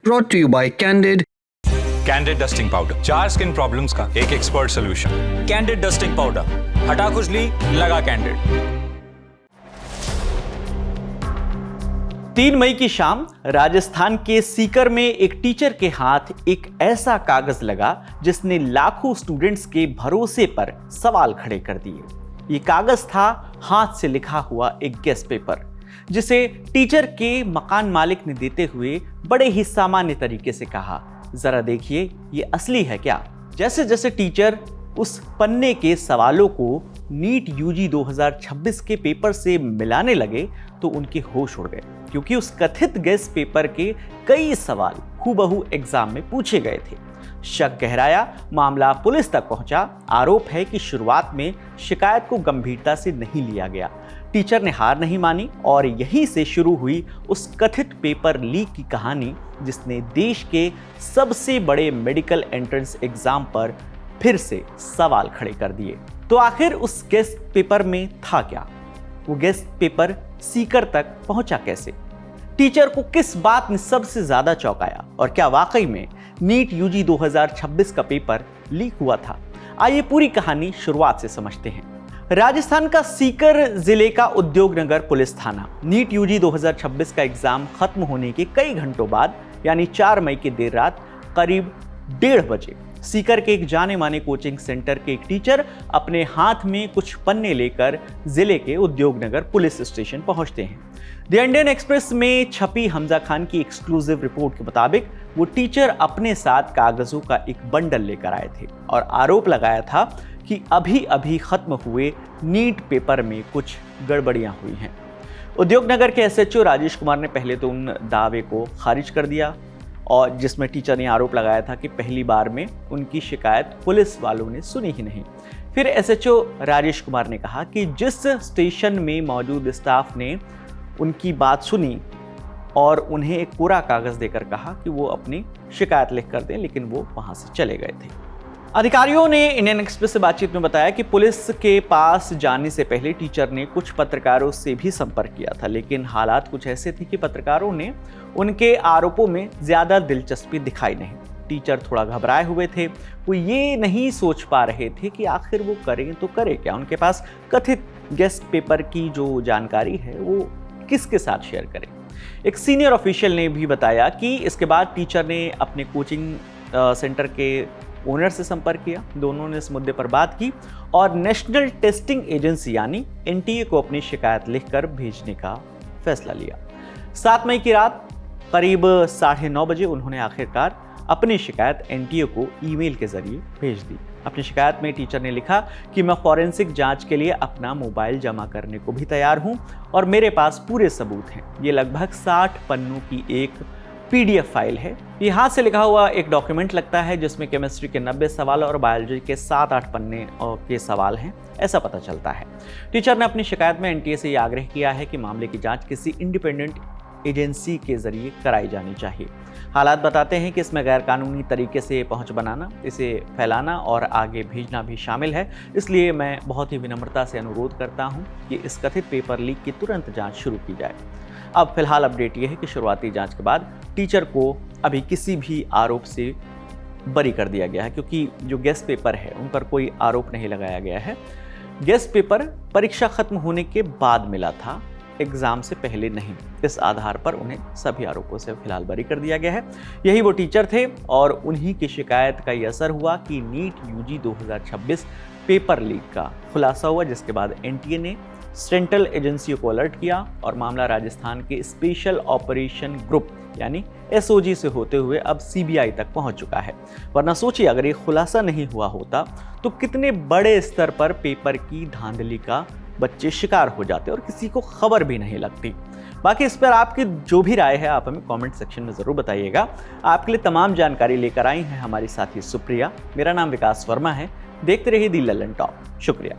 Brought to you by Candid. Candid dusting powder, 4 skin problems का एक expert solution. Candid dusting powder, हटा खुजली, लगा कैंडिड। 3 मई की शाम राजस्थान के सीकर में एक टीचर के हाथ एक ऐसा कागज लगा जिसने लाखों स्टूडेंट्स के भरोसे पर सवाल खड़े कर दिए। ये कागज था हाथ से लिखा हुआ एक गेस्ट पेपर, जिसे टीचर के मकान मालिक ने देते हुए बड़े ही सामान्य तरीके से कहा, जरा देखिए ये असली है क्या। जैसे जैसे टीचर उस पन्ने के सवालों को नीट यूजी 2026 के पेपर से मिलाने लगे तो उनके होश उड़ गए, क्योंकि उस कथित गेस्ट पेपर के कई सवाल हूबहू एग्जाम में पूछे गए थे। शक गहराया, मामला पुलिस तक पहुंचा। आरोप है कि शुरुआत में शिकायत को गंभीरता से नहीं लिया गया। टीचर ने हार नहीं मानी और यहीं से शुरू हुई उस कथित पेपर लीक की कहानी, जिसने देश के सबसे बड़े मेडिकल एंट्रेंस एग्जाम पर फिर से सवाल खड़े कर दिए। तो आखिर उस गेस्ट पेपर में था क्या? वो गेस्ट पेपर सीकर तक पहुंचा कैसे? टीचर को किस बात ने सबसे ज्यादा चौंकाया और क्या वाकई में नीट यूजी 2026 का पेपर लीक हुआ था? आइए पूरी कहानी शुरुआत से समझते हैं। राजस्थान का सीकर जिले का उद्योग नगर पुलिस थाना नीट यूजी 2026 का एग्जाम खत्म होने के कई घंटों बाद यानी 4 मई की देर रात करीब 1:30 बजे सीकर के एक जाने माने कोचिंग सेंटर के एक टीचर अपने हाथ में कुछ पन्ने लेकर जिले के उद्योग नगर पुलिस स्टेशन पहुंचते हैं। द इंडियन एक्सप्रेस में छपी हमजा खान की एक्सक्लूसिव रिपोर्ट के मुताबिक वो टीचर अपने साथ कागजों का एक बंडल लेकर आए थे और आरोप लगाया था कि अभी अभी खत्म हुए नीट पेपर में कुछ गड़बड़ियां हुई हैं। उद्योग नगर के एसएचओ राजेश कुमार ने पहले तो उन दावे को खारिज कर दिया, और जिसमें टीचर ने आरोप लगाया था कि पहली बार में उनकी शिकायत पुलिस वालों ने सुनी ही नहीं। फिर एसएचओ राजेश कुमार ने कहा कि जिस स्टेशन में मौजूद स्टाफ ने उनकी बात सुनी और उन्हें एक पूरा कागज देकर कहा कि वो अपनी शिकायत लिख कर दें, लेकिन वो वहां से चले गए थे। अधिकारियों ने इंडियन एक्सप्रेस से बातचीत में बताया कि पुलिस के पास जाने से पहले टीचर ने कुछ पत्रकारों से भी संपर्क किया था, लेकिन हालात कुछ ऐसे थे कि पत्रकारों ने उनके आरोपों में ज्यादा दिलचस्पी दिखाई नहीं। टीचर थोड़ा घबराए हुए थे, वो ये नहीं सोच पा रहे थे कि आखिर वो करें तो करें क्या। उनके पास कथित गेस्ट पेपर की जो जानकारी है वो किसके साथ शेयर करें। एक सीनियर ऑफिशियल ने भी बताया कि इसके बाद टीचर ने अपने कोचिंग सेंटर के ओनर से संपर्क किया। दोनों ने इस मुद्दे पर बात की और नेशनल टेस्टिंग एजेंसी यानी एनटीए को अपनी शिकायत लिखकर भेजने का फैसला लिया। 7 मई की रात करीब 9:30 बजे उन्होंने आखिरकार अपनी शिकायत एनटीए को ईमेल के जरिए भेज दी। अपनी शिकायत में टीचर ने लिखा कि मैं फॉरेंसिक जांच के लिए अपना मोबाइल जमा करने को भी तैयार हूं और मेरे पास पूरे सबूत हैं। ये लगभग 60 पन्नों की एक पीडीएफ फाइल है। ये हाथ से लिखा हुआ एक डॉक्यूमेंट लगता है जिसमें केमिस्ट्री के 90 सवाल और बायोलॉजी के 7-8 पन्ने के सवाल हैं, ऐसा पता चलता है। टीचर ने अपनी शिकायत में एनटीए से यह आग्रह किया है कि मामले की जांच किसी इंडिपेंडेंट एजेंसी के जरिए कराई जानी चाहिए। हालात बताते हैं कि इसमें गैरकानूनी तरीके से पहुंच बनाना, इसे फैलाना और आगे भेजना भी शामिल है। इसलिए मैं बहुत ही विनम्रता से अनुरोध करता हूं कि इस कथित पेपर लीक की तुरंत जांच शुरू की जाए। अब फिलहाल अपडेट यह है कि शुरुआती जांच के बाद टीचर को अभी किसी भी आरोप से बरी कर दिया गया है, क्योंकि जो गेस्ट पेपर है उन पर कोई आरोप नहीं लगाया गया है। गेस्ट पेपर परीक्षा खत्म होने के बाद मिला था, एग्जाम से पहले नहीं। इस आधार पर उन्हें सभी आरोपों से फिलहाल बरी कर दिया गया है। यही वो टीचर थे और उन्हीं की शिकायत का ये असर हुआ कि नीट यूजी 2026 पेपर लीक का खुलासा हुआ, जिसके बाद एनटीए ने सेंट्रल एजेंसियों को अलर्ट किया और मामला राजस्थान के स्पेशल ऑपरेशन ग्रुप यानी एसओजी से होते हुए अब सीबीआई तक पहुंच चुका है। वरना सोचिए, अगर ये खुलासा नहीं हुआ होता तो कितने बड़े स्तर पर पेपर की धांधली का बच्चे शिकार हो जाते और किसी को खबर भी नहीं लगती। बाकी इस पर आपकी जो भी राय है आप हमें कमेंट सेक्शन में ज़रूर बताइएगा। आपके लिए तमाम जानकारी लेकर आई हैं हमारी साथी सुप्रिया। मेरा नाम विकास वर्मा है। देखते रहिए दी लल्लन टॉप। शुक्रिया।